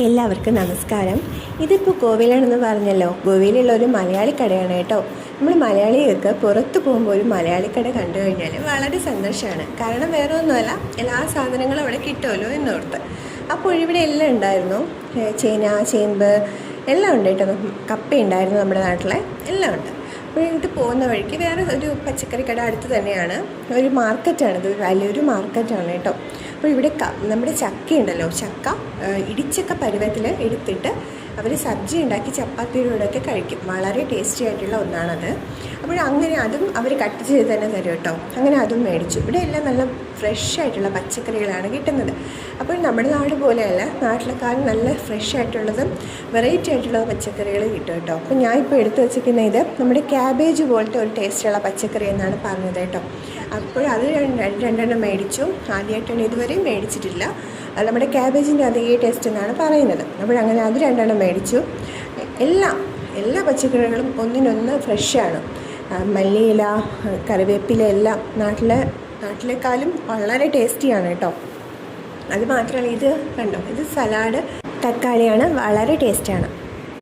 എല്ലാവർക്കും നമസ്കാരം. ഇതിപ്പോൾ ഗോവയിലാണെന്ന് പറഞ്ഞല്ലോ. ഗോവയിലുള്ള ഒരു മലയാളി കടയാണ് കേട്ടോ. നമ്മൾ മലയാളികൾക്ക് പുറത്ത് പോകുമ്പോൾ ഒരു മലയാളി കട കണ്ടു കഴിഞ്ഞാൽ വളരെ സന്തോഷമാണ്. കാരണം വേറെ ഒന്നുമല്ല, എല്ലാ സാധനങ്ങളും അവിടെ കിട്ടുമല്ലോ എന്നോർത്ത്. അപ്പോൾ ഇവിടെ എല്ലാം ഉണ്ടായിരുന്നു. ചേന, ചേമ്പ് എല്ലാം ഉണ്ട് കേട്ടോ. കപ്പ ഉണ്ടായിരുന്നു, നമ്മുടെ നാട്ടിലെ എല്ലാം ഉണ്ട്. അപ്പോൾ ഇത് പോകുന്ന വഴിക്ക് വേറെ ഒരു പച്ചക്കറി കട അടുത്ത് തന്നെയാണ്. ഒരു മാർക്കറ്റാണിത്, വലിയൊരു മാർക്കറ്റാണ് കേട്ടോ. അപ്പോൾ ഇവിടെ നമ്മുടെ ചക്ക ഉണ്ടല്ലോ, ചക്ക ഇടിച്ചക്ക പരുവത്തിൽ എടുത്തിട്ട് അവർ സബ്ജി ഉണ്ടാക്കി ചപ്പാത്തിയോടൊക്കെ കഴിക്കും. വളരെ ടേസ്റ്റി ആയിട്ടുള്ള ഒന്നാണത്. അപ്പോൾ അങ്ങനെ അതും അവർ കട്ട് ചെയ്ത് തന്നെ തരും കേട്ടോ. അങ്ങനെ അതും മേടിച്ചു. ഇവിടെ എല്ലാം നല്ല ഫ്രഷ് ആയിട്ടുള്ള പച്ചക്കറികളാണ് കിട്ടുന്നത്. അപ്പോൾ നമ്മുടെ നാട് പോലെയല്ല, നാട്ടിലെക്കാളും നല്ല ഫ്രഷ് ആയിട്ടുള്ളതും വെറൈറ്റി ആയിട്ടുള്ള പച്ചക്കറികൾ കിട്ടും കേട്ടോ. അപ്പോൾ ഞാൻ ഇപ്പോൾ എടുത്തു വച്ചിരിക്കുന്ന ഇത് നമ്മുടെ ക്യാബേജ് പോലത്തെ ഒരു ടേസ്റ്റുള്ള പച്ചക്കറി എന്നാണ് പറഞ്ഞത് കേട്ടോ. അപ്പോൾ അത് രണ്ടെണ്ണം മേടിച്ചു. ആദ്യമായിട്ടാണ് ഇതുവരെയും മേടിച്ചിട്ടില്ല. നമ്മുടെ ക്യാബേജിൻ്റെ അതേ ടേസ്റ്റ് എന്നാണ് പറയുന്നത്. അപ്പോഴങ്ങനെ അത് രണ്ടെണ്ണം മേടിച്ചു. എല്ലാ പച്ചക്കറികളും ഒന്നിനൊന്ന് ഫ്രഷാണ്. മല്ലിയില, കറിവേപ്പില എല്ലാം നാട്ടിലേക്കാളും വളരെ ടേസ്റ്റിയാണ് കേട്ടോ. അത് മാത്രമല്ല, ഇത് കണ്ടോ, ഇത് സലാഡ് തക്കാളിയാണ്, വളരെ ടേസ്റ്റാണ്.